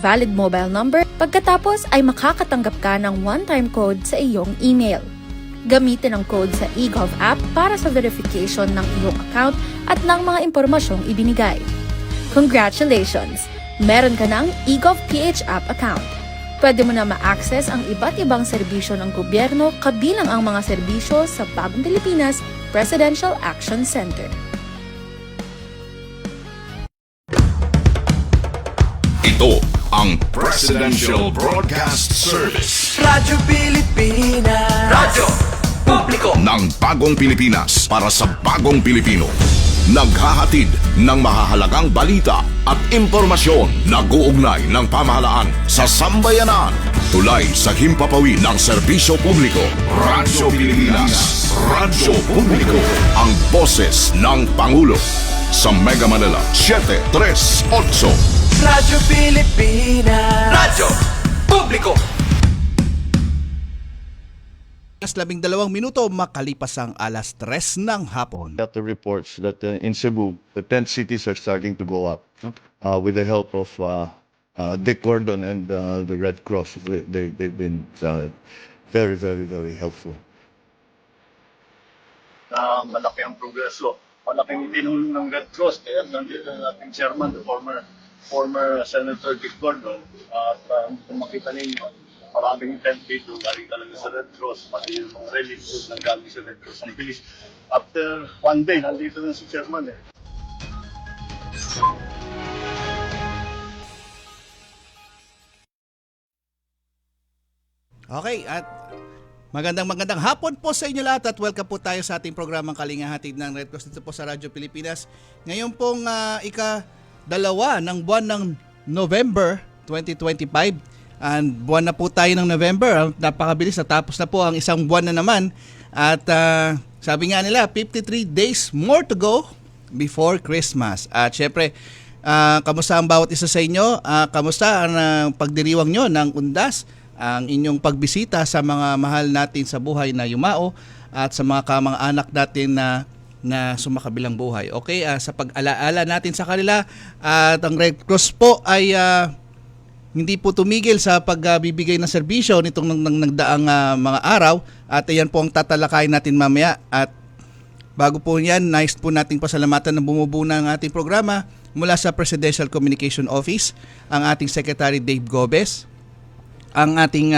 valid mobile number, pagkatapos ay makakatanggap ka ng one-time code sa iyong email. Gamitin ang code sa eGov app para sa verification ng iyong account at ng mga impormasyong ibinigay. Congratulations! Meron ka ng eGov PH app account. Pwede mo na ma-access ang iba't ibang serbisyo ng gobyerno kabilang ang mga serbisyo sa Bagong Pilipinas Presidential Action Center. Ito ang Presidential Broadcast Service. Radyo Pilipinas. Radyo Publiko Ng Bagong Pilipinas para sa Bagong Pilipino. Naghahatid ng mahahalagang balita at impormasyon na guugnay ng pamahalaan sa sambayanan. Tulay sa himpapawid ng serbisyo publiko. Radyo Pilipinas. Radyo Publiko. Ang boses ng Pangulo. Sa Mega Manila, 738. Radyo Pilipinas. Radyo Publiko 12 minuto makalipas ang alas 3 ng hapon. Got the reports that in Cebu, the tent cities are starting to go up with the help of Dick Gordon and the Red Cross. They've been very, very, very helpful. Malaki ang progreso. Malaking tinulong ng Red Cross. Kaya nandito ang ating chairman, the former Senator Dick Gordon. At kung makita ninyo, maraming tent dito galing talaga sa Red Cross, pati yung mga relief food na galing sa Red Cross. Ang bilis. After one day, nandito na si chairman eh. Okay, at magandang hapon po sa inyo lahat at welcome po tayo sa ating programang Kalinga Hatid ng Red Cross dito po sa Radyo Pilipinas. Ngayon pong ika-2 ng buwan ng November 2025. And buwan na po tayo ng November. Napakabilis, natapos na po ang isang buwan na naman. At sabi nga nila, 53 days more to go before Christmas. At syempre, kamusta ang bawat isa sa inyo? Kamusta ang pagdiriwang nyo ng undas? Ang inyong pagbisita sa mga mahal natin sa buhay na yumao at sa mga kamang-anak natin na sumakabilang buhay. Okay, sa pag-alaala natin sa kanila at ang Red Cross po ay hindi po tumigil sa pagbibigay ng serbisyo nitong nagdaang mga araw at ayan po ang tatalakayin natin mamaya. At bago po yan, nice po nating pasalamatan na bumubuo ng ating programa mula sa Presidential Communication Office, ang ating Secretary Dave Gobes, ang ating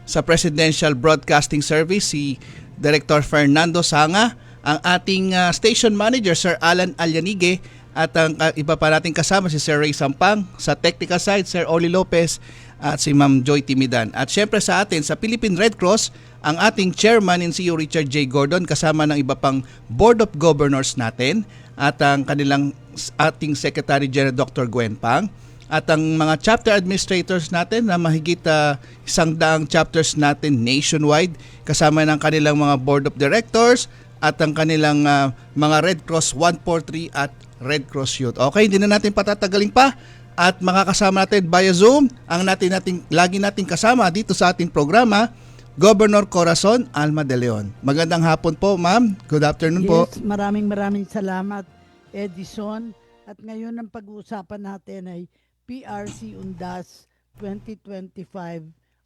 sa Presidential Broadcasting Service si Director Fernando Sanga, ang ating Station Manager Sir Alan Alyanigue, at ang iba pa nating kasama si Sir Ray Sampang, sa technical side Sir Oli Lopez at si Ma'am Joy Timidan. At syempre sa atin sa Philippine Red Cross, ang ating Chairman and CEO Richard J. Gordon kasama ng iba pang Board of Governors natin at ang kanilang ating Secretary General Dr. Gwen Pang at ang mga chapter administrators natin na mahigit 100 chapters natin nationwide kasama ng kanilang mga Board of Directors at ang kanilang mga Red Cross 143 at Red Cross Youth. Okay, hindi na natin patatagalin pa at makakasama natin via Zoom ang lagi nating kasama dito sa ating programa, Governor Corazon Alma de Leon. Magandang hapon po, ma'am. Good afternoon po. Yes, maraming salamat, Edison. At ngayon ang pag-uusapan natin ay PRC Undas 2025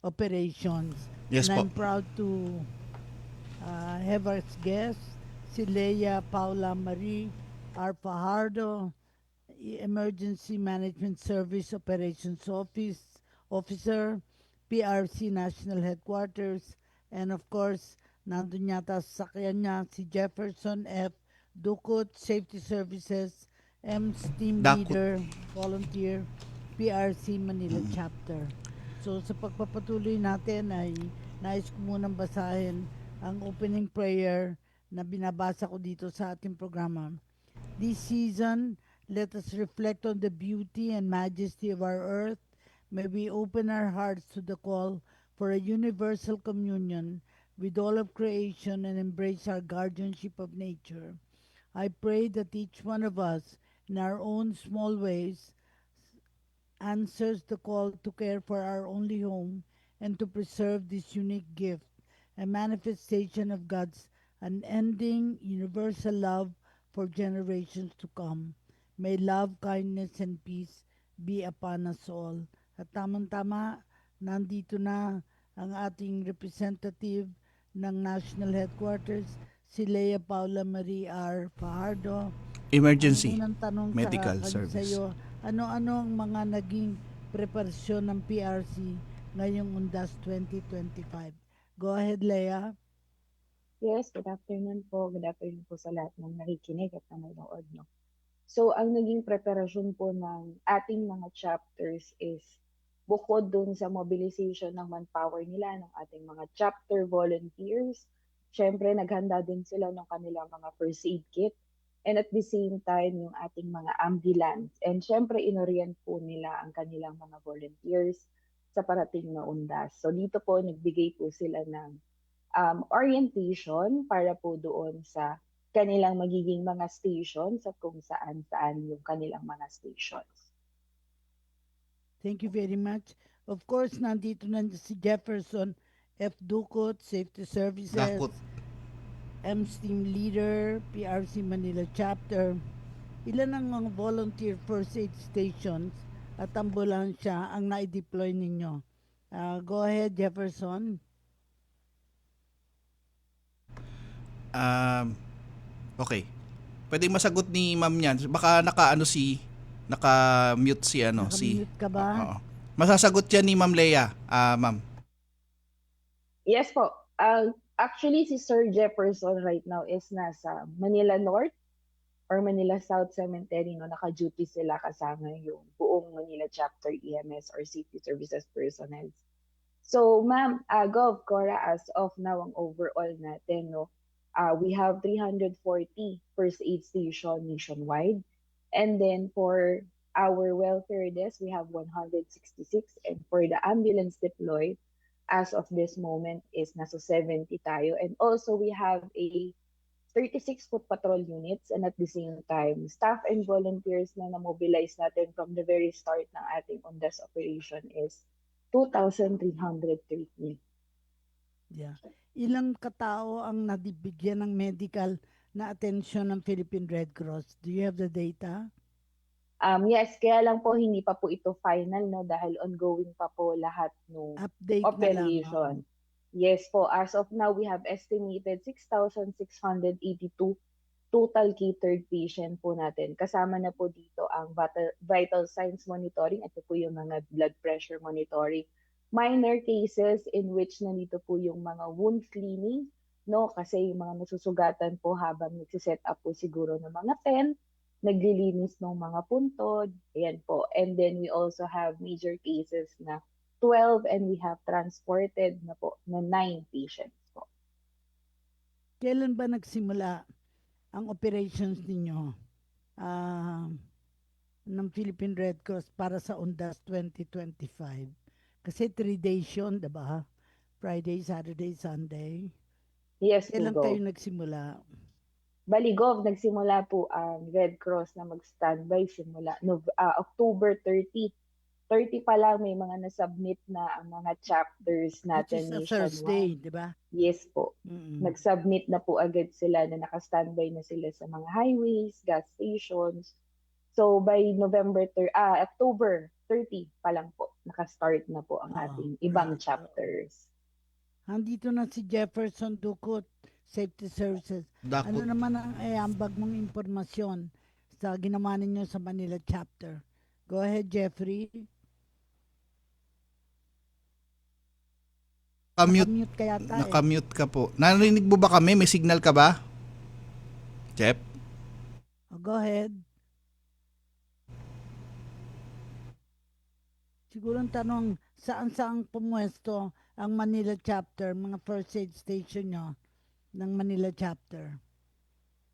operations. Yes And po. I'm proud to have as guest si Leia Paula Marie R. Fajardo, Emergency Management Service Operations Officer, PRC National Headquarters, and of course, nandun yata sa sakyan niya si Jefferson F. Ducut, Safety Services, EMS Team Dakut. Leader, Volunteer, PRC Manila Chapter. So sa pagpapatuloy natin ay nais ko munang basahin ang opening prayer na binabasa ko dito sa ating programa. This season, let us reflect on the beauty and majesty of our earth. May we open our hearts to the call for a universal communion with all of creation and embrace our guardianship of nature. I pray that each one of us, in our own small ways, answers the call to care for our only home and to preserve this unique gift, a manifestation of God's unending universal love for generations to come. May love, kindness, and peace be upon us all. At tamang-tama, nandito na ang ating representative ng National Headquarters, si Lea Paula Marie R. Fajardo. Emergency Ang unang tanong medical sa service. iyo, ano-ano ang mga naging preparasyon ng PRC ngayong UNDAS 2025? Go ahead, Lea. Yes, good afternoon po. Good afternoon po sa lahat ng nakikinig at nanonood, no? So, ang naging preparasyon po ng ating mga chapters is bukod dun sa mobilization ng manpower nila, ng ating mga chapter volunteers, syempre naghanda din sila ng kanilang mga first aid kit, and at the same time, yung ating mga ambulance. And syempre, inorient po nila ang kanilang mga volunteers sa parating na undas. So, dito po, nagbigay po sila ng orientation para po doon sa kanilang magiging mga stations at kung saan-saan yung kanilang mga stations. Thank you very much. Of course, nandito na si Jefferson F. Ducot, Safety Services, Dakot. M-Steam Leader, PRC Manila Chapter. Ilan ang mga volunteer first aid stations at ambulansya ang na-deploy ninyo? Go ahead, Jefferson. Okay. Pwede masagot ni ma'am yan. Baka naka-mute si Nakamute ka ba? Oo. Masasagot yan ni Ma'am Lea, ma'am. Yes po. Actually, si Sir Jefferson right now is nasa Manila North or Manila South Cemetery. No? Naka-duty sila kasama yung buong Manila Chapter EMS or Safety Services personnel. So, ma'am, Gov, Cora, as of now, ang overall natin, no, we have 340 first aid station nationwide. And then for our welfare desk, we have 166. And for the ambulance deployed, as of this moment, is nasa 70 tayo. And also, we have a 36 foot patrol units. And at the same time, staff and volunteers na na-mobilize natin from the very start ng ating UNDAS operation is 2,330. Yeah. Ilang katao ang nabibigyan ng medical na atensyon ng Philippine Red Cross? Do you have the data? Yes, kaya lang po hindi pa po ito final, no, dahil ongoing pa po lahat ng Update operation. na lang. Yes po, as of now, we have estimated 6,682 total catered patient po natin. Kasama na po dito ang vital signs monitoring, ito po yung mga blood pressure monitoring. Minor cases in which nandito po yung mga wound cleaning, no? Kasi yung mga nasusugatan po habang nagsiset up po siguro ng mga tent, naglilinis ng mga puntod, ayan po. And then we also have major cases na 12 and we have transported na po na 9 patients po. Kailan ba nagsimula ang operations ninyo ng Philippine Red Cross para sa UNDAS 2025? Kasi 3 days yun, diba? Friday, Saturday, Sunday. Yes po, Kailan Gov. kayo nagsimula? Bali, Gov, nagsimula po ang Red Cross na mag-standby simula October 30. 30 pa lang may mga nasubmit na ang mga chapters Which natin is a Thursday, nationwide. diba? Yes po. Mm-mm. Nag-submit na po agad sila na naka-standby na sila sa mga highways, gas stations. So by October 30 pa lang po, naka-start na po ang ating ibang chapters. Andito na si Jefferson Ducot, Safety Services. Dakot. Ano naman ang ambag mong impormasyon sa ginawa ninyo sa Manila Chapter? Go ahead, Jeffrey. Nakamute, Nakamute ka yata eh. nakamute ka po. Narinig mo ba kami? May signal ka ba? Jeff? Go ahead. Siguro ang tanong, saan pumuesto ang Manila Chapter, mga first aid station nyo ng Manila Chapter?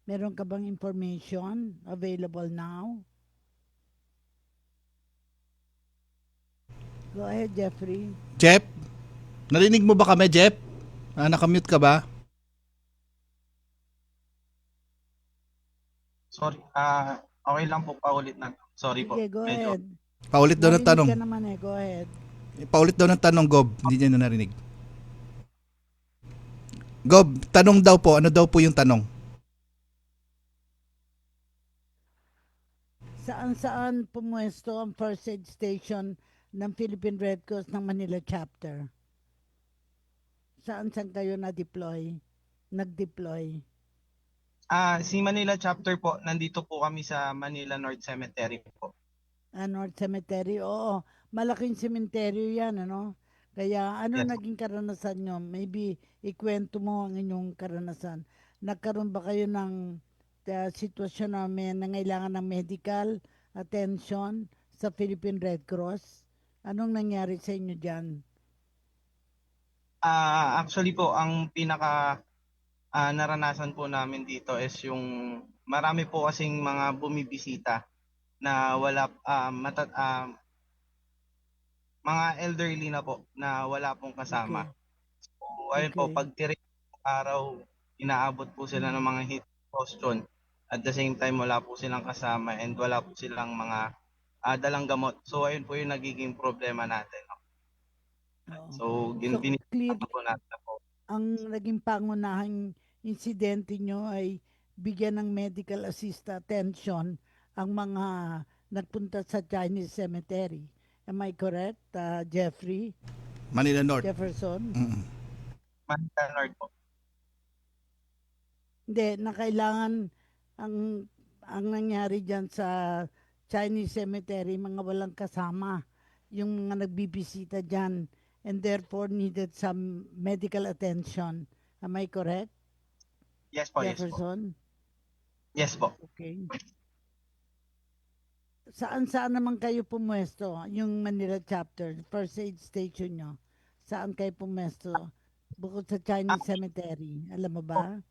Meron ka bang information available now? Go ahead, Jeffrey. Jeff? Narinig mo ba kami, Jeff? Nakamute ka ba? Sorry, okay lang po, paulit na. Sorry po. Sige, go Medyo- ahead. Paulit daw ng Narinig tanong. ka naman eh, go ahead. Paulit daw ng tanong, Gob. Hindi niya na narinig. Gob, tanong daw po. Ano daw po yung tanong? Saan pumuesto ang first aid station ng Philippine Red Cross ng Manila chapter? Saan kayo na-deploy? Nag-deploy? Si Manila chapter po, nandito po kami sa Manila North Cemetery po. North Cemetery, oo. Malaking sementeryo yan, ano? Kaya ano Yes. naging karanasan nyo? Maybe ikwento mo ang inyong karanasan. Nagkaroon ba kayo ng sitwasyon na may nangailangan ng medical attention sa Philippine Red Cross? Anong nangyari sa inyo dyan? Actually po, ang pinaka naranasan po namin dito is yung marami po kasing mga bumibisita na wala mga elderly na po na wala pong kasama. Okay. So, ayun po, Okay. pag tirik ng araw, inaabot po sila ng mga heat exhaustion. At the same time, wala po silang kasama and wala po silang mga dalang gamot. So, ayun po yung nagiging problema natin. No? Oo. So, So, clear, po natin po. ang naging pangunahing insidente nyo ay bigyan ng medical attention ang mga nagpunta sa Chinese cemetery. Am I correct, Jeffrey Manila North. Jefferson? Manila North po. Hindi, na kailangan ang nangyari dyan sa Chinese cemetery, mga walang kasama, yung mga nagbibisita dyan, and therefore needed some medical attention. Am I correct, Yes po, yes po. Jefferson? Yes po. Okay. Saan naman kayo pumwesto? Yung Manila chapter, first aid station nyo. Saan kayo pumwesto? Bukod sa Chinese cemetery. Alam mo ba?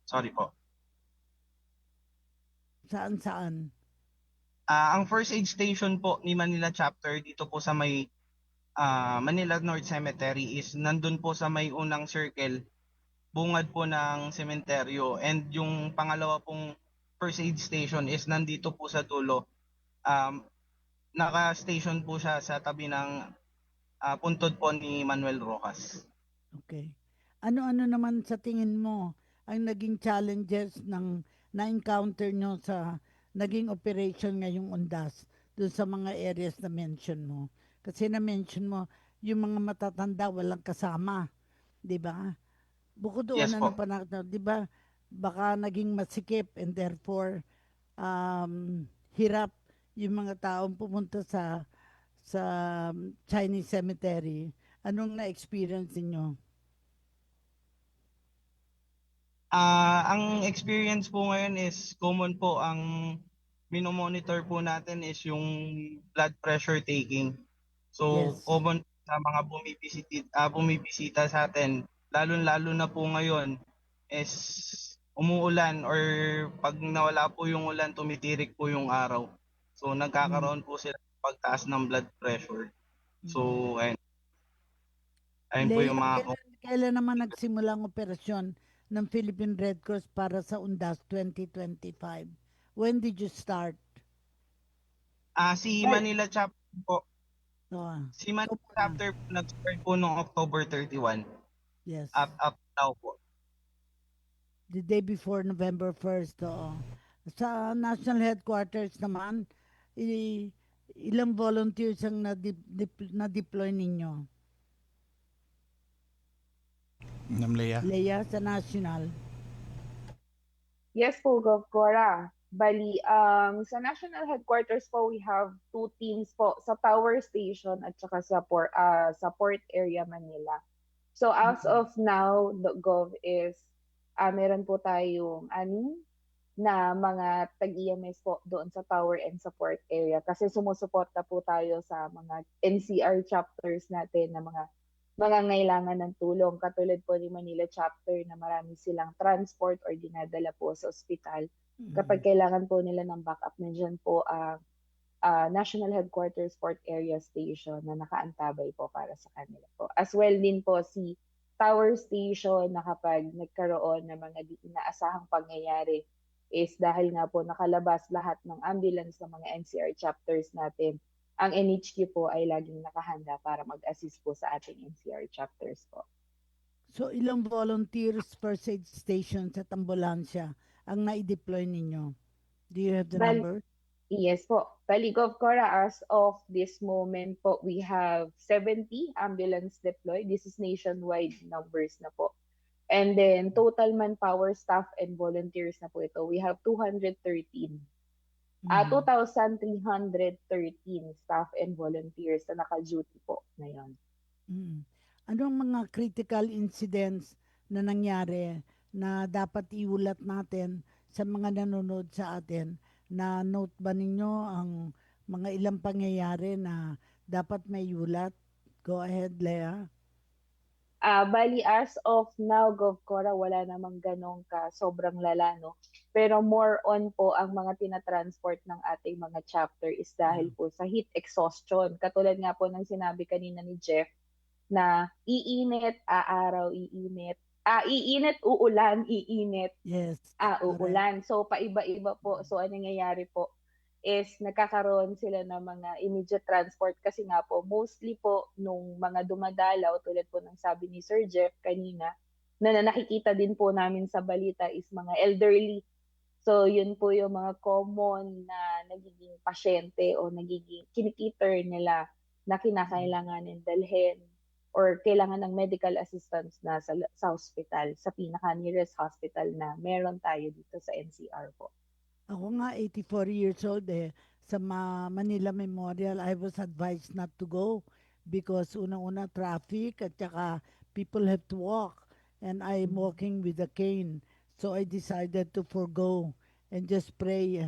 Sorry po. Saan? Ang first aid station po ni Manila chapter dito po sa may Manila North Cemetery is nandun po sa may unang circle, bungad po ng sementeryo, and yung pangalawa pong first aid station is nandito po sa dulo. Naka-station po siya sa tabi ng puntod po ni Manuel Rojas. Okay. Ano-ano naman sa tingin mo ang naging challenges ng na-encounter nyo sa naging operation ngayong undas doon sa mga areas na mention mo? Kasi na-mention mo, yung mga matatanda walang kasama. Di ba? Bukod doon, Yes po. di ba? Baka naging masikip and therefore hirap yung mga taong pumunta sa Chinese cemetery. Anong na-experience niyo? Ang experience po ngayon is common po. Ang minomonitor po natin is yung blood pressure taking. So, Yes. common sa mga bumibisita sa atin, lalo na po ngayon is umuulan or pag nawala po yung ulan, tumitirik po yung araw. So, nagkakaroon po sila ng pagtaas ng blood pressure. So, ayun po yung mga... Kailan naman nagsimula ang operasyon ng Philippine Red Cross para sa UNDAS 2025? When did you start? Si Manila chapter po. Si Manila Opo na. chapter po nag-start po noong October 31. Yes. Up now po. The day before November 1st. Oo. Sa national headquarters naman, ilang volunteers ang na-deploy ninyo? Namleya. Leia, sa national. Yes po, Gov Cora. Bali, sa national headquarters po, we have 2 teams po sa Tower Station at saka sa Port Area, Manila. So as of now, the Gov is, meron po tayong na mga tag-EMS po doon sa Tower and sa Port Area kasi sumusuporta po tayo sa mga NCR chapters natin na mga ngailangan ng tulong. Katulad po ni Manila chapter na marami silang transport or dinadala po sa ospital. Kapag kailangan po nila ng backup, nandiyan po ang National Headquarters Port Area Station na nakaantabay po para sa kanila po. As well din po si Tower Station na kapag nagkaroon ng mga di inaasahang pangyayari is dahil nga po nakalabas lahat ng ambulance ng mga NCR chapters natin, ang NHQ po ay laging nakahanda para mag-assist po sa ating NCR chapters po. So ilang volunteers per aid station at ambulansya ang na-deploy ninyo? Do you have the Bal- number? Yes po. Bali, Govcora, as of this moment po, we have 70 ambulance deployed. This is nationwide numbers na po. And then, total manpower, staff, and volunteers na po ito. We have 213. 2,313 staff and volunteers na naka-duty po ngayon. Anong mga critical incidents na nangyari na dapat iulat natin sa mga nanonood sa atin? Na note ba ninyo ang mga ilang pangyayari na dapat may ulat? Go ahead, Lea. Bali, as of now, Govcora, wala namang ganong ka sobrang lala, no? Pero more on po ang mga tinatransport ng ating mga chapter is dahil po sa heat exhaustion. Katulad nga po ng sinabi kanina ni Jeff na iinit, aaraw, iinit. Iinit, uulan, iinit, Yes. uulan. So, paiba-iba po. So, ang nangyayari po is nagkakaroon sila ng mga immediate transport kasi nga po, mostly po nung mga dumadalaw, tulad po ng sabi ni Sir Jeff kanina, na nakikita din po namin sa balita is mga elderly. So, yun po yung mga common na nagiging pasyente o nagiging kinikiter nila na kinakailanganin dalhin or kailangan ng medical assistance na sa hospital, sa pinaka-nearest hospital na meron tayo dito sa NCR po. Ako nga, 84 years old sa Manila Memorial, I was advised not to go because unang-una traffic at saka people have to walk and I'm walking with a cane. So I decided to forgo and just pray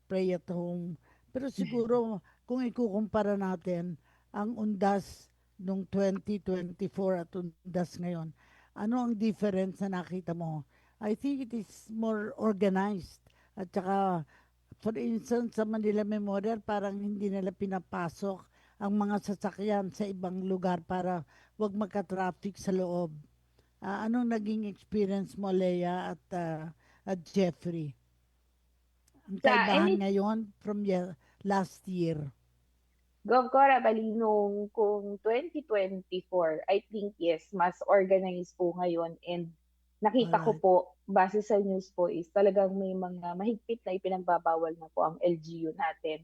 at home. Pero siguro kung ikukumpara natin ang undas nung 2024 at undas ngayon, ano ang difference na nakita mo? I think it is more organized. At saka, for instance, sa Manila Memorial, parang hindi nila pinapasok ang mga sasakyan sa ibang lugar para wag magka-traffic sa loob. Anong naging experience mo, Lea at Jeffrey? Ang kaibahan ngayon from last year. Govcora, bali nung kung 2024, I think yes, mas organized po ngayon and nakita ko po, base sa news po is talagang may mga mahigpit na ipinagbabawal na po ang LGU natin.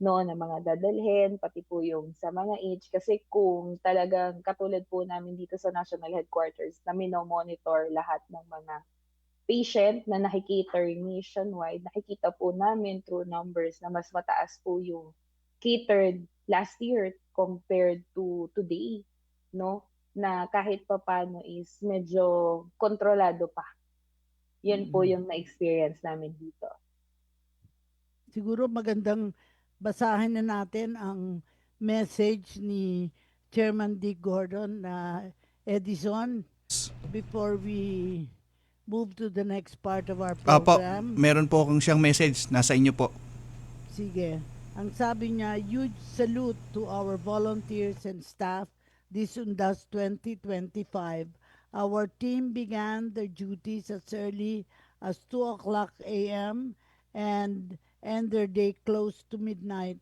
No, na mga dadalhin, pati po yung sa mga age. Kasi kung talagang katulad po namin dito sa National Headquarters na minomonitor lahat ng mga patient na nakikater nationwide, nakikita po namin through numbers na mas mataas po yung catered last year compared to today, no? Na kahit pa paano is medyo kontrolado pa. Yan po yung na-experience namin dito. Siguro magandang basahin na natin ang message ni Chairman Dick Gordon na Edison before we move to the next part of our program. Meron po akong siyang message. Nasa inyo po. Sige. Ang sabi niya, huge salute to our volunteers and staff this Undas 2025. Our team began their duties as early as 2 o'clock a.m. and end their day close to midnight,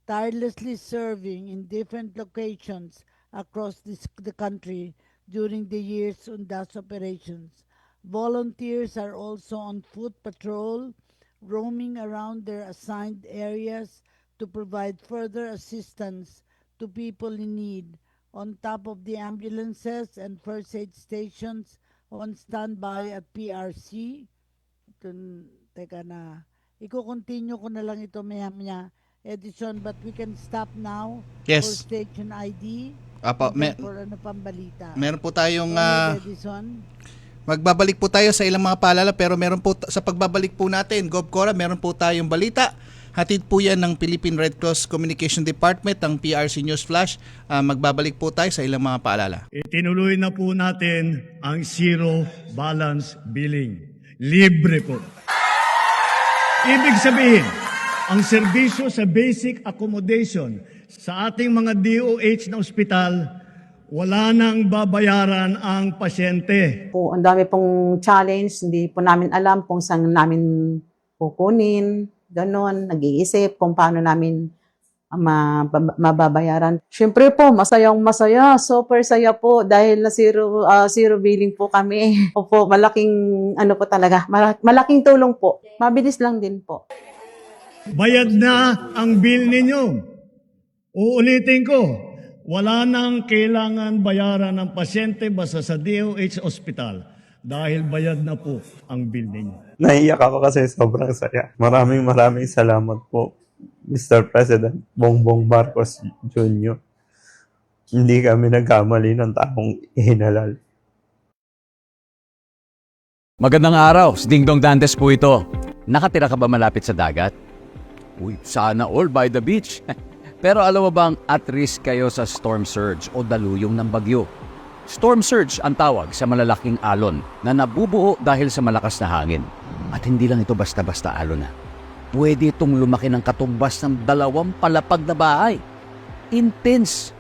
tirelessly serving in different locations across the country during the year's Undas operations. Volunteers are also on foot patrol, roaming around their assigned areas to provide further assistance to people in need, on top of the ambulances and first aid stations on standby at PRC. Teka na, iko-continue ko na lang ito maya-maya, Edison, but we can stop now for station ID. For ano pang balita. Meron po tayong Edison. magbabalik po tayo sa ilang mga paalala pero meron po sa pagbabalik po natin, Govcora, meron po tayong balita. Hatid po yan ng Philippine Red Cross Communication Department, ang PRC News Flash. Magbabalik po tayo sa ilang mga paalala. Itinuloy na po natin ang zero balance billing. Libre po. Ibig sabihin, ang serbisyo sa basic accommodation sa ating mga DOH na ospital, wala nang babayaran ang pasyente. Ang dami pong challenge, hindi po namin alam kung saan namin kukunin. Ganon, nag-iisip kung paano namin mababayaran. Siyempre po, masayang-masaya. Super saya po dahil na zero billing po kami. Opo, malaking ano po talaga, malaking tulong po. Mabilis lang din po. Bayad na ang bill ninyo. Uulitin ko, wala nang kailangan bayaran ng pasyente basta sa DOH Hospital dahil bayad na po ang bill ninyo. Naiiyak ako kasi sobrang saya. Maraming salamat po, Mr. President Bongbong Marcos Jr. Hindi kami nagkamali ng taong ihinalal. Magandang araw, si Ding Dong Dantes po ito. Nakatira ka ba malapit sa dagat? Uy, sana all by the beach. Pero alam mo bang at risk kayo sa storm surge o daluyong ng bagyo? Storm surge ang tawag sa malalaking alon na nabubuo dahil sa malakas na hangin. At hindi lang ito basta-basta alon na. Pwede itong lumaki ng katumbas ng 2 palapag na bahay. Intense.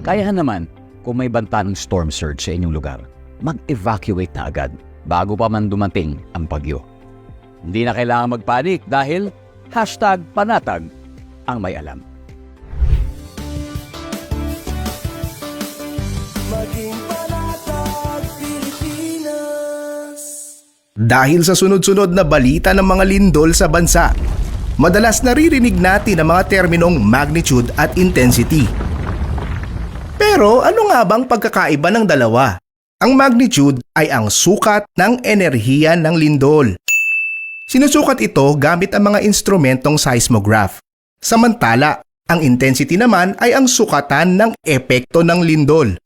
Kaya naman, kung may banta ng storm surge sa inyong lugar, mag-evacuate na agad bago pa man dumating ang bagyo. Hindi na kailangan magpanik dahil #panatag ang may alam. Maging panatag Pilipinas. Dahil sa sunod-sunod na balita ng mga lindol sa bansa, madalas naririnig natin ang mga terminong magnitude at intensity. Pero ano nga bang pagkakaiba ng dalawa? Ang magnitude ay ang sukat ng enerhiya ng lindol. Sinusukat ito gamit ang mga instrumentong seismograph. Samantala, ang intensity naman ay ang sukatan ng epekto ng lindol.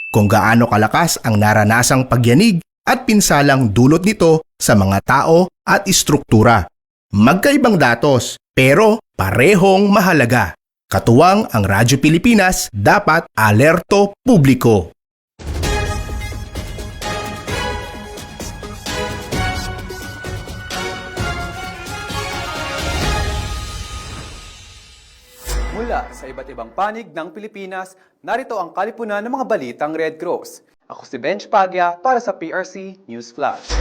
Kung gaano kalakas ang naranasang pagyanig at pinsalang dulot nito sa mga tao at istruktura. Magkaibang datos, pero parehong mahalaga. Katuwang ang Radyo Pilipinas, dapat alerto publiko. Mula sa iba't ibang panig ng Pilipinas, narito ang kalipunan ng mga balitang Red Cross. Ako si Benj Pagya para sa PRC News Flash.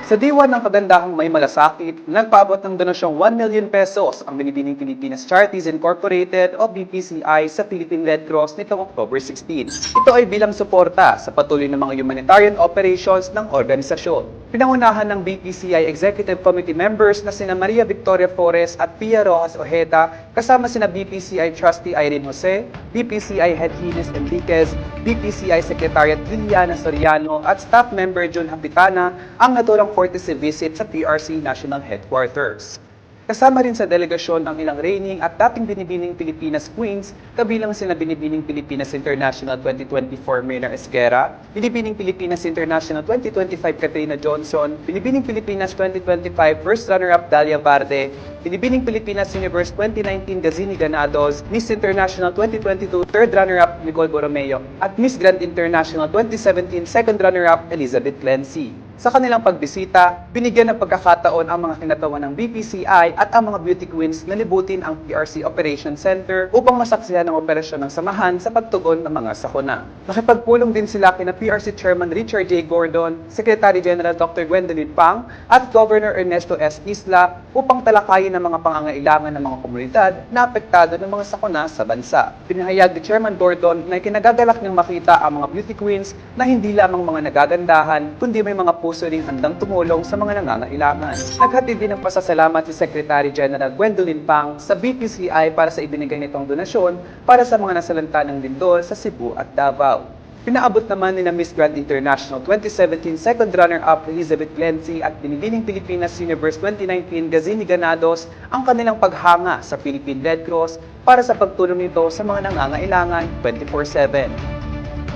Sa diwa ng kagandahang may malasakit, nagpaabot ng donasyong 1 million pesos ang Binibining Pilipinas Charities Incorporated o BPCI sa Philippine Red Cross nitong October 16. Ito ay bilang suporta sa patuloy ng mga humanitarian operations ng organisasyon. Pinangunahan ng BPCI Executive Committee members na sina Maria Victoria Flores at Pia Rojas Ojeda, kasama sina BPCI Trustee Irene Jose, BPCI Head Ines Enriquez, BPCI Secretariat Liliana Soriano at staff member Jun Hapitana ang naturang courtesy visit sa PRC National Headquarters. Kasama rin sa delegasyon ang ilang reigning at dating Binibining Pilipinas Queens, kabilang sina Binibining Pilipinas International 2024 Maynard Esquera, Binibining Pilipinas International 2025 Katrina Johnson, Binibining Pilipinas 2025 First Runner-Up Dalia Varde, Binibining Pilipinas Universe 2019 Gazini Ganados, Miss International 2022 Third Runner-Up Nicole Borromeo, at Miss Grand International 2017 Second Runner-Up Elizabeth Clancy. Sa kanilang pagbisita, binigyan ng pagkakataon ang mga kinatawan ng BPCI at ang mga beauty queens na libutin ang PRC Operations Center upang masaksihan ang operasyon ng samahan sa pagtugon ng mga sakuna. Nakipagpulong din sila kina PRC Chairman Richard J. Gordon, Secretary General Dr. Gwendolyn Pang at Governor Ernesto S. Isla upang talakayin ang mga pangangailangan ng mga komunidad na apektado ng mga sakuna sa bansa. Pinahayag ni Chairman Gordon na ikinagagalak niyang makita ang mga beauty queens na hindi lamang mga nagagandahan kundi may mga puso ring handang tumulong sa mga nangangailangan. Naghatid din ng pasasalamat si Secretary General Gwendolyn Pang sa BPCI para sa ibinigay nitong donasyon para sa mga nasalanta ng lindol sa Cebu at Davao. Pinaabot naman ni na Miss Grand International 2017 Second Runner-Up Elizabeth Clancy at Binibining Pilipinas Universe 2019 Gazini Ganados ang kanilang paghanga sa Philippine Red Cross para sa pagtulong nito sa mga nangangailangan 24/7.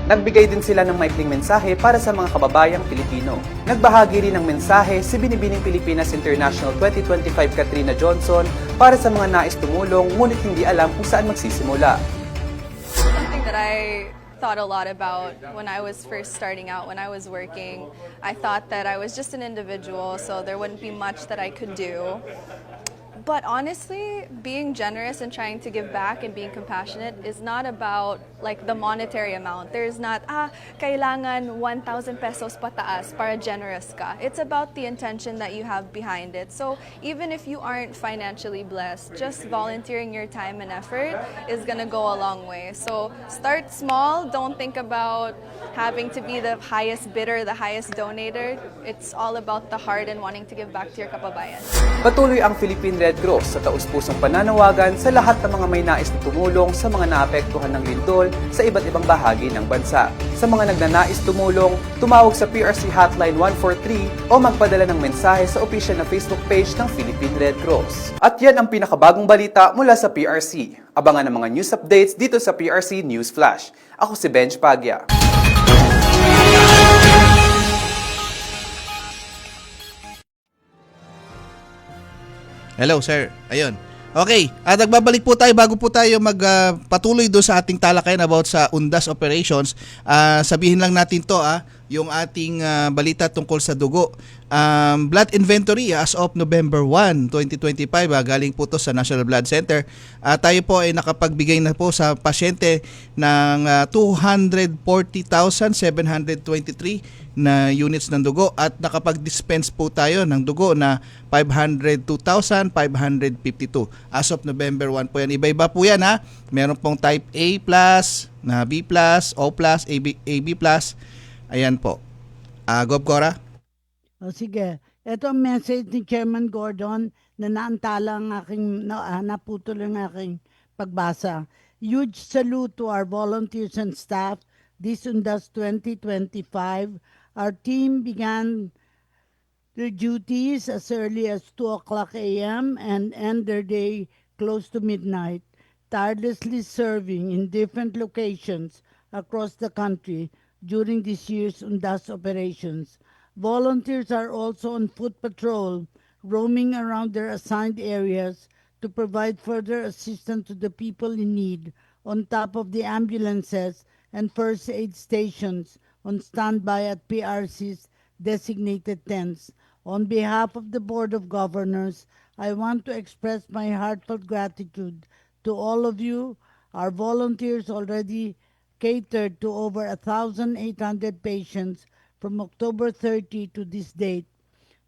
Nagbigay din sila ng maikling mensahe para sa mga kababayang Pilipino. Nagbahagi rin ng mensahe si Binibining Pilipinas International 2025 Katrina Johnson para sa mga nais tumulong ngunit hindi alam kung saan magsisimula. Something that I thought a lot about when I was first starting out, when I was working. I thought that I was just an individual, so there wouldn't be much that I could do. But honestly, being generous and trying to give back and being compassionate is not about like the monetary amount. There's not, kailangan 1,000 pesos pataas para generous ka. It's about the intention that you have behind it. So even if you aren't financially blessed, just volunteering your time and effort is gonna go a long way. So start small. Don't think about having to be the highest bidder, the highest donator. It's all about the heart and wanting to give back to your kababayan. Patuloy ang Philippine Red Red Cross sa taus-pusong pananawagan sa lahat ng mga may nais na tumulong sa mga naapektuhan ng lindol sa iba't ibang bahagi ng bansa. Sa mga nagnanais tumulong, tumawag sa PRC Hotline 143 o magpadala ng mensahe sa official na Facebook page ng Philippine Red Cross. At yan ang pinakabagong balita mula sa PRC. Abangan ang mga news updates dito sa PRC News Flash. Ako si Benj Pagya. Hello, sir. Ayun. Okay, nagbabalik po tayo bago po tayo magpatuloy do sa ating talakayan about sa UNDAS operations. Sabihin lang natin to, yung ating balita tungkol sa dugo. Blood inventory as of November 1, 2025, galing po to sa National Blood Center. Tayo po ay nakapagbigay na po sa pasyente ng 240,723 na units ng dugo at nakapag-dispense po tayo ng dugo na 502,552 as of November 1 po yan. Iba-iba po yan, ha. Meron pong type A+, na B+, O+, AB+. Ayan po. Gov Cora? O sige, ito ang message ni Chairman Gordon na naantala ang aking, naputol ang aking pagbasa. Huge salute to our volunteers and staff. This UNDAS 2025, our team began their duties as early as 2 o'clock a.m. and end their day close to midnight, tirelessly serving in different locations across the country during this year's UNDAS operations. Volunteers are also on foot patrol, roaming around their assigned areas to provide further assistance to the people in need, on top of the ambulances and first aid stations on standby at PRC's designated tents. On behalf of the Board of Governors, I want to express my heartfelt gratitude to all of you. Our volunteers already catered to over 1,800 patients from October 30 to this date.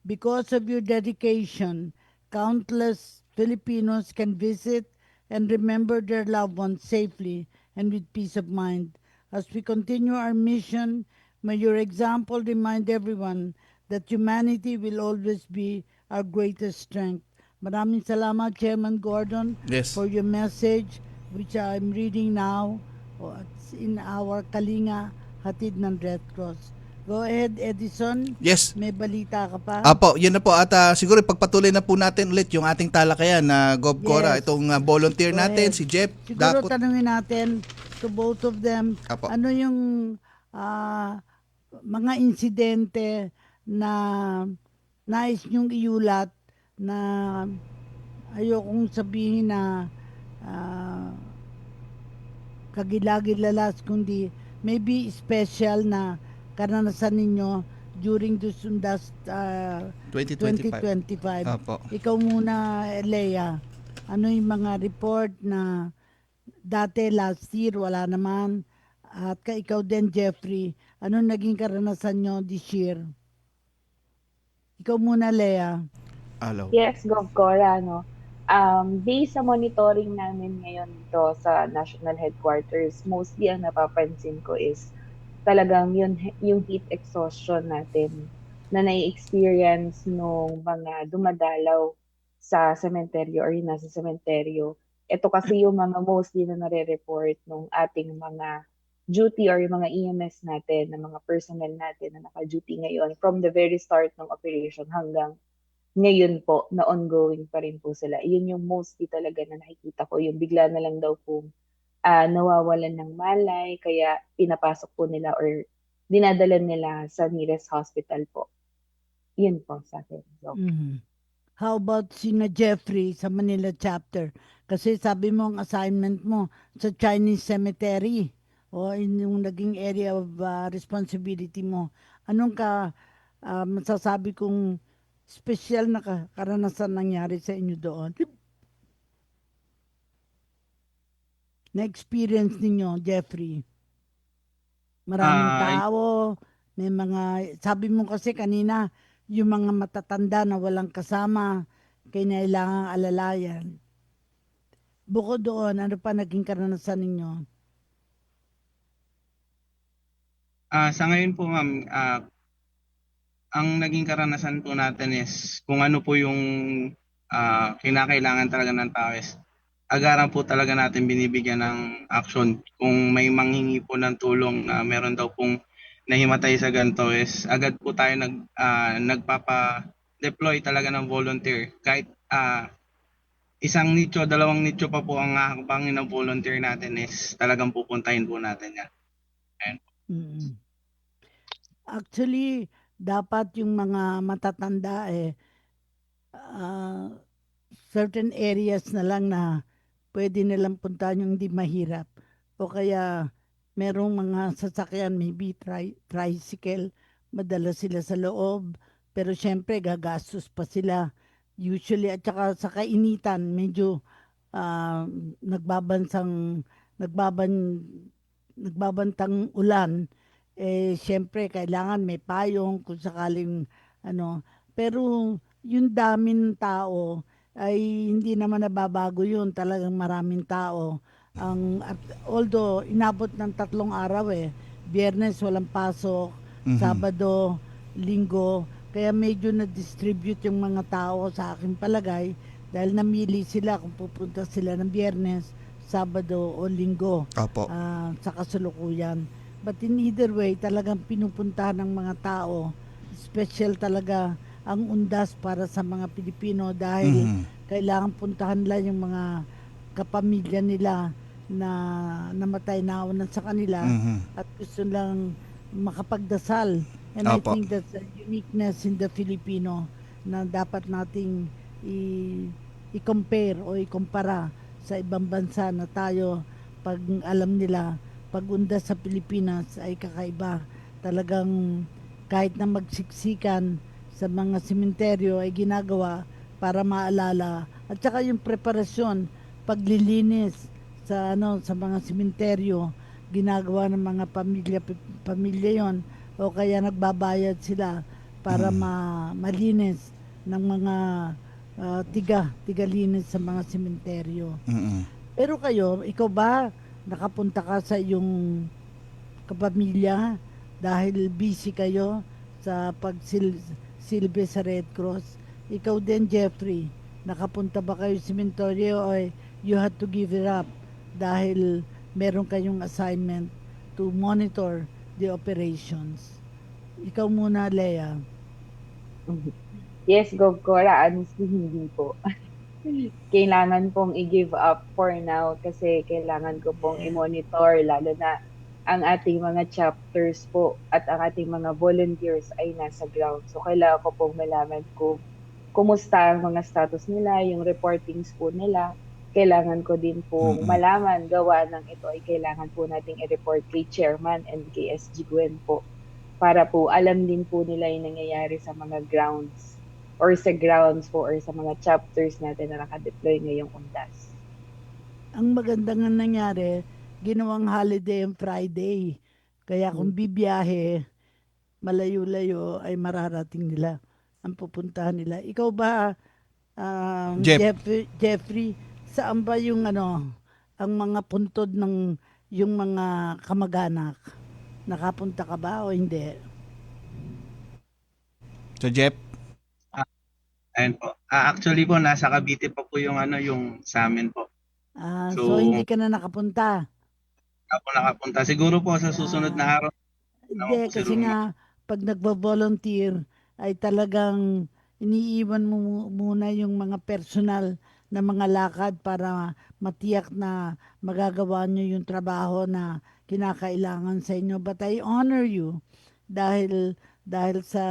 Because of your dedication, countless Filipinos can visit and remember their loved ones safely and with peace of mind. As we continue our mission, may your example remind everyone that humanity will always be our greatest strength. Maraming salamat, Chairman Gordon, Yes. for your message, which I'm reading now. It's in our Kalinga Hatid ng Red Cross. Go ahead, Edison. Yes. May balita ka pa? Apo, yun na po. At siguro pagpatuloy na po natin ulit yung ating talakayan na Gov Cora. Yes. Itong volunteer Go natin, ahead. si Jeff Siguro Dakot. tanungin natin to both of them, Apo. ano yung mga insidente na nais nyong iulat na ayokong sabihin na kagilagilalas, kundi maybe special na karanasan ninyo during the UNDAS 2025. Apo. Ikaw muna, Leia. Ano yung mga report na dati last year wala naman, at ikaw din, Jeffrey, ano naging karanasan nyo this year? Ikaw muna, Leia. Yes, Gov Cora, no. Based sa monitoring namin ngayon dito sa National Headquarters, mostly ang napapansin ko is talagang yung heat exhaustion natin na nai-experience nung mga dumadalaw sa sementeryo or yung nasa sementeryo. Ito kasi yung mga mostly na nare-report nung ating mga duty or yung mga EMS natin, na mga personnel natin na naka-duty ngayon from the very start ng operation hanggang ngayon po na ongoing pa rin po sila. Yun yung mostly talaga na nakikita ko, yung bigla na lang daw po nawawalan ng malay, kaya pinapasok po nila or dinadala nila sa nearest hospital po. Yun po sa akin. So, How about sina Jeffrey sa Manila chapter? Kasi sabi mo ang assignment mo sa Chinese cemetery o yung naging area of responsibility mo. Anong masasabi kong special na karanasan nangyari sa inyo doon? Na-experience ninyo, Jeffrey? Maraming tao, may mga, sabi mo kasi kanina, yung mga matatanda na walang kasama, kailangang alalayan. Bukod doon, ano pa naging karanasan ninyo? Sa ngayon po, ma'am, ang naging karanasan po natin is kung ano po yung kinakailangan talaga ng tao is agaran po talaga natin binibigyan ng action. Kung may manghingi po ng tulong na meron daw pong nahimatay sa ganito is agad po tayo nagpapa-deploy talaga ng volunteer. Kahit isang nicho, dalawang nicho pa po ang hakbangin ng volunteer natin is talagang pupuntahin po natin yan. Mm. Actually, dapat yung mga matatanda certain areas na lang na pwede nilang puntahan yung hindi mahirap. O kaya merong mga sasakyan, maybe tricycle, madala sila sa loob. Pero syempre, gagastos pa sila. Usually, at saka sa kainitan, medyo nagbabansang, nagbabantang ulan. Syempre, kailangan may payong kung sakaling ano. Pero yung dami ng tao ay hindi naman nababago yun. Talagang maraming tao. Although inabot ng 3 araw Biyernes walang pasok, Sabado, Linggo. Kaya medyo na-distribute yung mga tao sa aking palagay dahil namili sila kung pupunta sila ng Biyernes, Sabado o Linggo. Opo. Sa kasulukuyan. But in either way, talagang pinupuntahan ng mga tao. Special talaga ang undas para sa mga Pilipino dahil kailangan puntahan lang yung mga kapamilya nila na namatay na una sa kanila at gusto lang makapagdasal. And I Opo. think that's a uniqueness in the Filipino na dapat nating i-compare o ikumpara sa ibang bansa na tayo pag alam nila pag-undas sa Pilipinas ay kakaiba. Talagang kahit na magsiksikan sa mga sementeryo ay ginagawa para maalala. At saka yung preparasyon, paglilinis sa mga sementeryo, ginagawa ng mga pamilya yon o kaya nagbabayad sila para malinis ng mga tigalinis sa mga sementeryo. Pero kayo, ikaw ba nakapunta ka sa iyong kapamilya dahil busy kayo sa pagsilbi sa Red Cross? Ikaw din, Jeffrey, nakapunta ba kayo sa sementeryo o you had to give it up dahil meron kayong assignment to monitor the operations? Ikaw muna, Lea. Yes, Gov Cora, honestly, hindi po. Kailangan pong i-give up for now kasi kailangan ko pong i-monitor lalo na ang ating mga chapters po at ang ating mga volunteers ay nasa ground. So, kailangan ko pong malaman kung kumusta ang mga status nila, yung reportings po nila. Kailangan ko din po malaman, gawa ng ito ay kailangan po nating i-report kay Chairman and kay SG Gwen po para po alam din po nila yung nangyayari sa mga grounds or sa grounds po or sa mga chapters natin na nakadeploy ngayong undas. Ang maganda nga nangyari, ginawang holiday ang Friday. Kaya kung bibiyahe, malayo-layo ay mararating nila ang pupuntahan nila. Ikaw ba, Jeffrey, saan ba yung ang mga puntod ng yung mga kamag-anak? Nakapunta ka ba o hindi? So, Jeff? Ayun po. Actually po, nasa Cavite pa po yung yung sa amin po. So hindi ka na nakapunta? Ako nakapunta. Siguro po sa susunod na araw. Hindi, kasi nga, pag nagva-volunteer, ay talagang iniiwan mo muna yung mga personal na mga lakad para matiyak na magagawa nyo yung trabaho na kinakailangan sa inyo. But I honor you dahil sa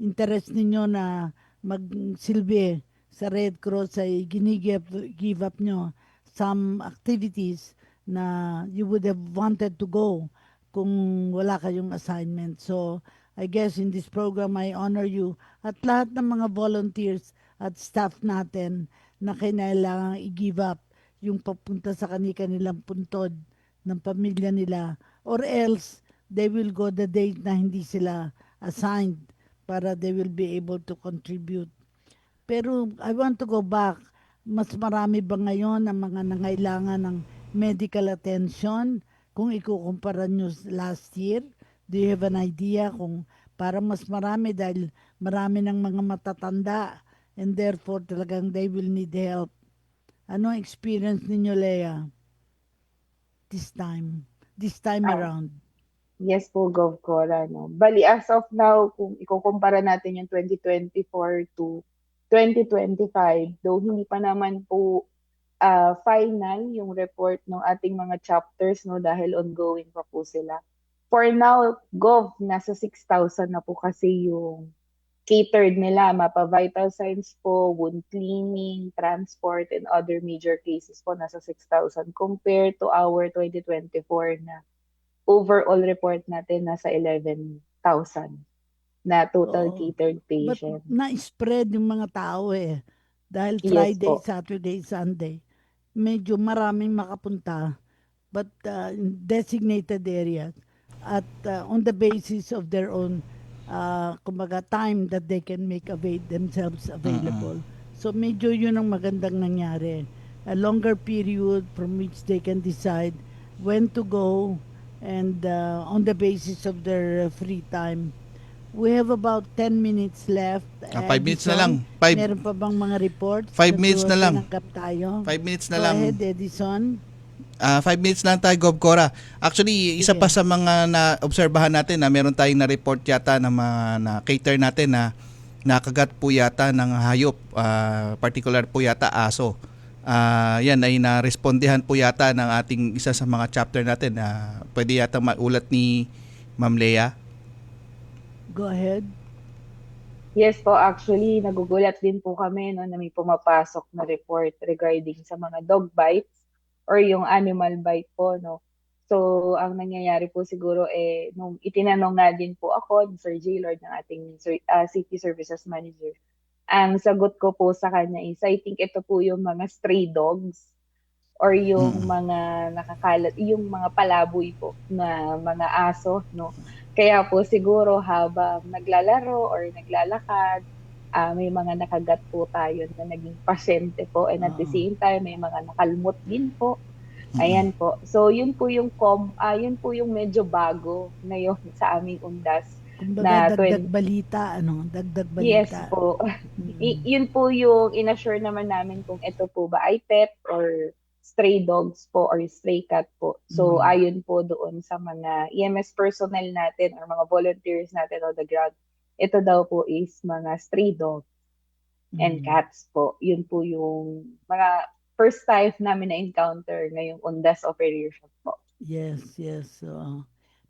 interest ninyo na magsilbi sa Red Cross ay give up nyo some activities na you would have wanted to go kung wala kayong assignment. So, I guess in this program, I honor you at lahat ng mga volunteers at staff natin na kailangang i-give up yung papunta sa kanilang puntod ng pamilya nila or else they will go the date na hindi sila assigned para they will be able to contribute. Pero I want to go back. Mas marami ba ngayon ang mga nangailangan ng medical attention kung ikukumpara nyo last year? Do you have an idea kung para mas marami dahil marami ng mga matatanda and therefore talagang they will need help. Ano ang experience ninyo, Leia, this time Ah, around? yes po, Gov Cora, no. Bali, as of now, kung ikukumpara natin yung 2024 to 2025, though hindi pa naman po final yung report ng ating mga chapters, no, dahil ongoing pa po sila. For now, Gov, nasa 6,000 na po kasi yung catered nila, mapa vital signs po, wound cleaning, transport, and other major cases po, nasa 6,000 compared to our 2024 na overall report natin nasa 11,000 na total Oo. catered But patient. na-spread yung mga tao eh. Dahil Yes Friday, po. Saturday, Sunday, medyo maraming makapunta but in designated areas at on the basis of their own kumbaga time that they can make themselves available. So medyo yun ang magandang nangyari. A longer period from which they can decide when to go and on the basis of their free time. We have about 10 minutes left. 5 minutes na Edison, lang. Five- Meron pa bang mga reports? 5 minutes na lang. Tinanggap tayo. 5 minutes na Go lang. ahead, Edison. 5 minutes lang tayo, Gov Cora. Actually, isa pa sa mga na-obserbahan natin na meron tayong na-report yata ng mga na-cater natin na nakagat po yata ng hayop, particular po yata aso. Yan ay na-respondihan po yata ng ating isa sa mga chapter natin. Pwede yata maulat ni Ma'am Leia. Go ahead. Yes po, actually, nagugulat din po kami no, na may pumapasok na report regarding sa mga dog bites or yung animal bite po. No. So, ang nangyayari po siguro, nung itinanong nga din po ako ni Sir J. Lord ng ating City Services Manager, ang sagot ko po sa kanya is, I think ito po yung mga stray dogs or yung mga nakakalat, yung mga palaboy po na mga aso, no. Kaya po siguro habang naglalaro or naglalakad, may mga nakagat po tayo na naging pasyente po and at the same time may mga nakalmot din po. Ayan po. So yun po yung yun po yung medyo bago ngayon sa aming undas. Kumbaga dagdag balita, ano? Dagdag balita. Yes po. Yun po yung inassure naman namin kung ito po ba ay pet or stray dogs po or stray cat po. So ayon po doon sa mga EMS personnel natin or mga volunteers natin on the ground, ito daw po is mga stray dogs and cats po. Yun po yung mga first time namin na-encounter ngayong undas operation po. Yes, yes.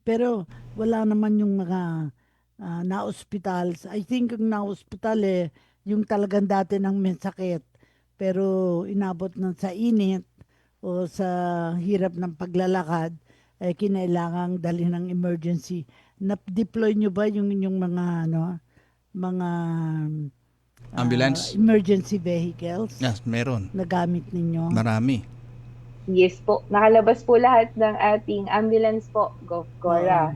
Pero wala naman yung mga na-hospitals. I think yung na-hospital yung talagang dati ng may sakit. Pero inabot na sa init o sa hirap ng paglalakad, kinailangang dalhin ng emergency. Na-deploy nyo ba yung inyong mga mga Ambulance? emergency vehicles Yes, meron. na gamit ninyo? Marami. Yes po. Nakalabas po lahat ng ating ambulance po, Gov Cora.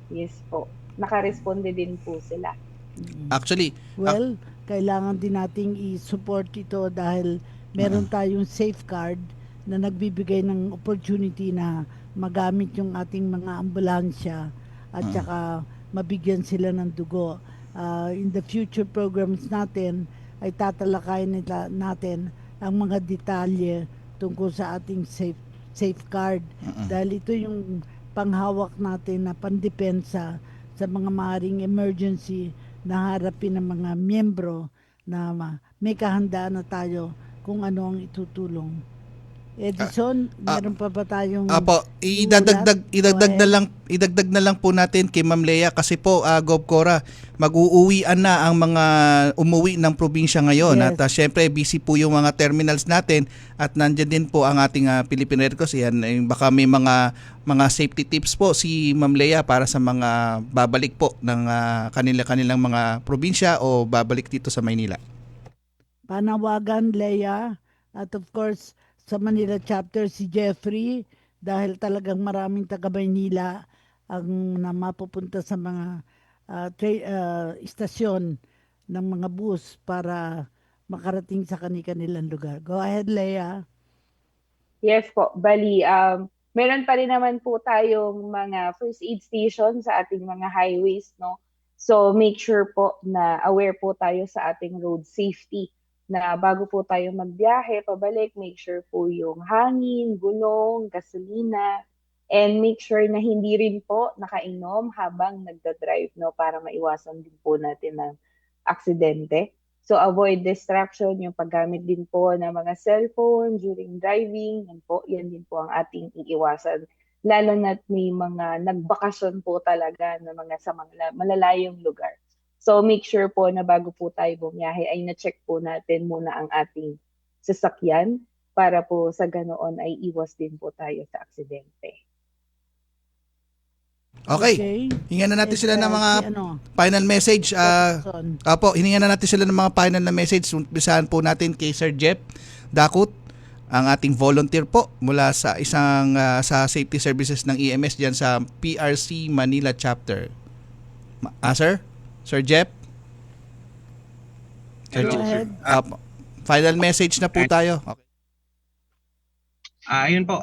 Yes po. Nakaresponde din po sila. Actually, Well, kailangan din nating i-support ito dahil meron tayong safeguard na nagbibigay ng opportunity na magamit yung ating mga ambulansya at saka mabigyan sila ng dugo. In the future programs natin ay tatalakayin natin ang mga detalye tungkol sa ating safeguard dahil ito yung panghawak natin na pandepensa sa mga maaaring emergency na harapin ng mga miyembro na may kahandaan na tayo kung ano ang itutulong. Edison, meron pa ba tayong Apo, idagdag na lang po natin kay Ma'am Leia kasi po Gov Cora, mag-uuwian na ang mga umuwi ng probinsya ngayon Yes. at syempre busy po yung mga terminals natin at nandiyan din po ang ating Philippine Red Cross. Yan, baka may mga safety tips po si Ma'am Leia para sa mga babalik po ng kanilang mga probinsya o babalik dito sa Maynila. panawagan, Leia, at of course sa Manila chapter si Jeffrey dahil talagang maraming taga Maynila ang na mapupunta sa mga istasyon ng mga bus para makarating sa kanilang lugar. Go ahead, Leia. Yes po. Bali, meron pa rin naman po tayong mga first aid station sa ating mga highways, no? So make sure po na aware po tayo sa ating road safety, na bago po tayo magbiyahe pabalik, make sure po yung hangin, gulong, gasolina, and make sure na hindi rin po nakainom habang nagda-drive, no, para maiwasan din po natin ng aksidente. So avoid distraction, yung paggamit din po ng mga cellphone during driving, yan din po ang ating iiwasan. Lalo na't may mga nagbakasyon po talaga na mga sa mga malalayong lugar. So make sure po na bago po tayo bumiyahe ay na-check po natin muna ang ating sasakyan para po sa ganoon ay iwas din po tayo sa aksidente. Okay. Hingan na natin sila ng mga final message. Hiningan na natin sila ng mga final na message. Umpisahan po natin kay Sir Jeff Dakut, ang ating volunteer po mula sa isang sa safety services ng EMS diyan sa PRC Manila chapter. Sir Jeff? Hello, sir. Final message na po tayo. Okay. Ayun po,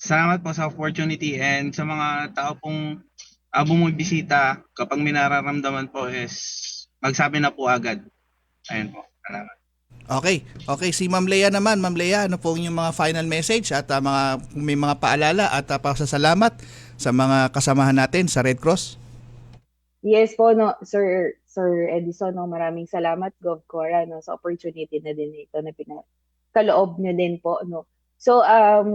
salamat po sa opportunity, and sa mga tao pong bumibisita, kapag may nararamdaman po is magsabi na po agad. Ayun po, salamat. Okay, si Ma'am Lea naman. Ma'am Lea, ano po yung mga final message at may mga paalala at pasasalamat sa mga kasamahan natin sa Red Cross? Yes po, no, Sir Edison, no, maraming salamat, Gov Cora, no, sa opportunity na din ito na kaloob nyo din po, no. So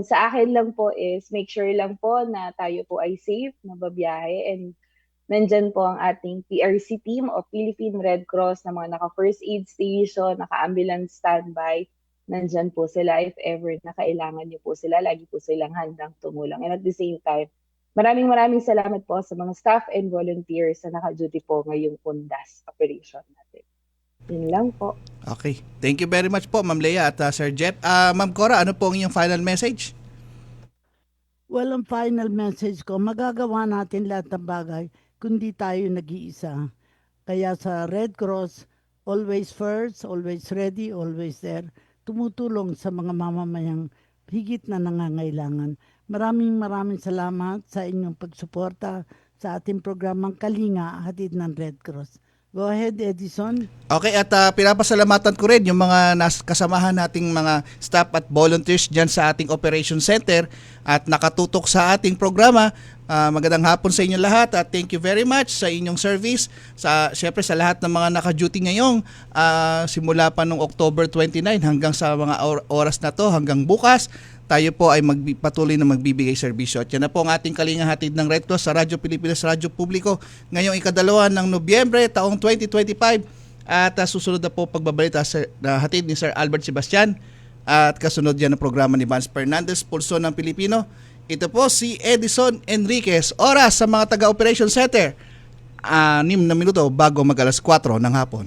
sa akin lang po is make sure lang po na tayo po ay safe na babiyahe, and nandyan po ang ating PRC team o Philippine Red Cross na mga naka-first aid station, naka-ambulance standby. Nandyan po sila if ever na kailangan nyo po sila. Lagi po silang handang tumulong. And at the same time, maraming salamat po sa mga staff and volunteers na naka-duty po ngayong pundas operation natin. Yun lang po. Okay. Thank you very much po, Ma'am Lea at Sir Jeff. Ma'am Cora, ano po ang iyong final message? Well, ang final message ko, magagawa natin lahat ng bagay kundi tayo nag-iisa. Kaya sa Red Cross, always first, always ready, always there, tumutulong sa mga mamamayang higit na nangangailangan. Maraming salamat sa inyong pagsuporta sa ating programang Kalinga, hatid ng Red Cross. Go ahead, Edison. Okay, at pinapasalamatan ko rin yung mga kasamahan nating mga staff at volunteers dyan sa ating Operation Center at nakatutok sa ating programa. Magandang hapon sa inyo lahat at thank you very much sa inyong service. Siyempre sa lahat ng mga naka-duty ngayong simula pa noong October 29 hanggang sa mga oras na to, hanggang bukas, tayo po ay patuloy na magbibigay serbisyo. At yan na po ang ating Kalinga Hatid ng Red Cross sa Radyo Pilipinas, Radyo Publiko ngayong ika-2 ng Nobyembre taong 2025. At susunod na po pagbabalita sa hatid ni Sir Albert Sebastian at kasunod yan ang programa ni Vance Fernandez, Pulso ng Pilipino. Ito po si Edison Enriquez. Oras sa mga taga-Operation Center, 6 na minuto bago mag-alas 4 ng hapon.